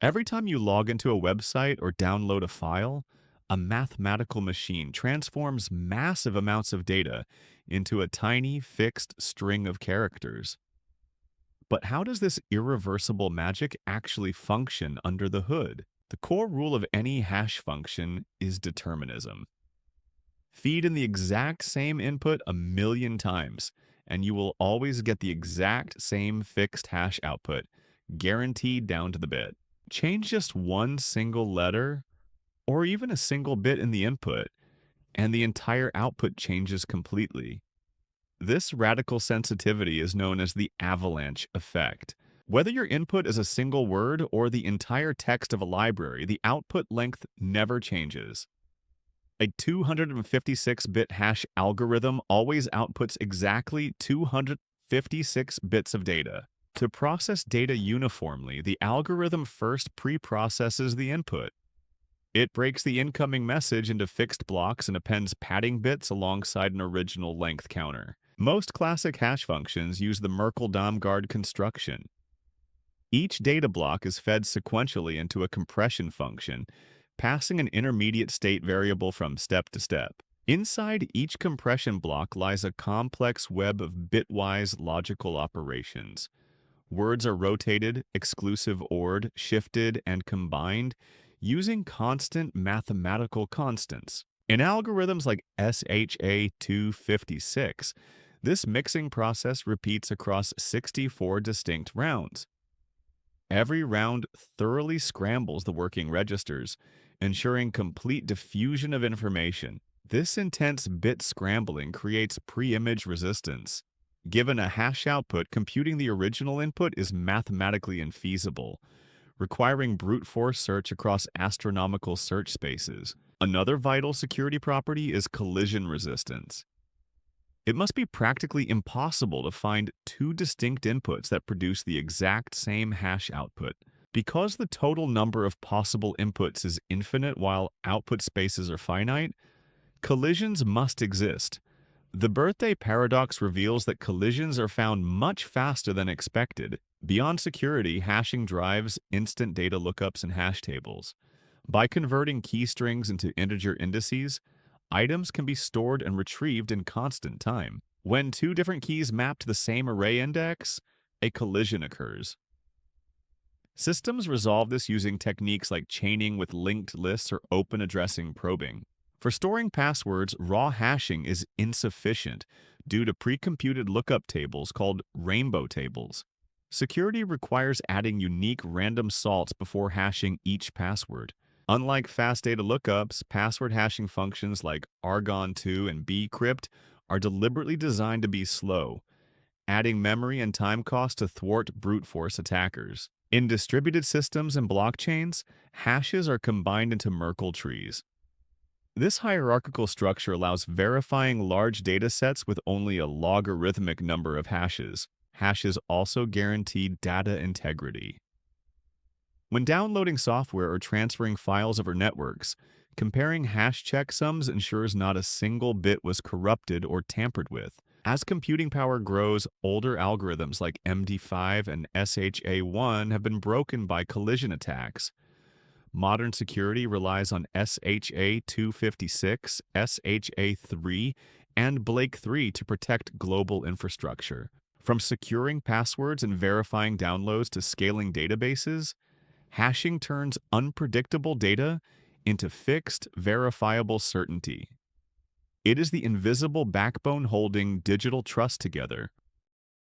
Every time you log into a website or download a file, a mathematical machine transforms massive amounts of data into a tiny fixed string of characters. But how does this irreversible magic actually function under the hood? The core rule of any hash function is determinism. Feed in the exact same input a million times, and you will always get the exact same fixed hash output, guaranteed down to the bit. Change just one single letter or even a single bit in the input, and the entire output changes completely. This radical sensitivity is known as the Avalanche Effect. Whether your input is a single word or the entire text of a library, the output length never changes. A 256-bit hash algorithm always outputs exactly 256 bits of data. To process data uniformly, the algorithm first pre-processes the input. It breaks the incoming message into fixed blocks and appends padding bits alongside an original length counter. Most classic hash functions use the Merkle-Damgård Construction. Each data block is fed sequentially into a compression function, passing an intermediate state variable from step to step. Inside each compression block lies a complex web of bitwise logical operations. Words are rotated, exclusive ORed, shifted, and combined using constant mathematical constants. In algorithms like SHA 256, this mixing process repeats across 64 distinct rounds. Every round thoroughly scrambles the working registers, ensuring complete diffusion of information. This intense bit scrambling creates preimage resistance. Given a hash output, computing the original input is mathematically infeasible, requiring brute force search across astronomical search spaces. Another vital security property is collision resistance. It must be practically impossible to find two distinct inputs that produce the exact same hash output. Because the total number of possible inputs is infinite while output spaces are finite, collisions must exist. The birthday paradox reveals that collisions are found much faster than expected. Beyond security, hashing drives instant data lookups and hash tables. By converting key strings into integer indices, items can be stored and retrieved in constant time. When two different keys map to the same array index, a collision occurs. Systems resolve this using techniques like chaining with linked lists or open addressing probing. For storing passwords, raw hashing is insufficient due to pre-computed lookup tables called rainbow tables. Security requires adding unique random salts before hashing each password. Unlike fast data lookups, password hashing functions like argon2 and bcrypt are deliberately designed to be slow, adding memory and time cost to thwart brute force attackers. In distributed systems and blockchains, hashes are combined into Merkle trees. This hierarchical structure allows verifying large data sets with only a logarithmic number of hashes. Hashes also guarantee data integrity. When downloading software or transferring files over networks, comparing hash checksums ensures not a single bit was corrupted or tampered with. As computing power grows, older algorithms like MD5 and SHA1 have been broken by collision attacks. Modern security relies on SHA 256, SHA 3, and Blake 3 to protect global infrastructure. From securing passwords and verifying downloads to scaling databases, hashing turns unpredictable data into fixed, verifiable certainty. It is the invisible backbone holding digital trust together.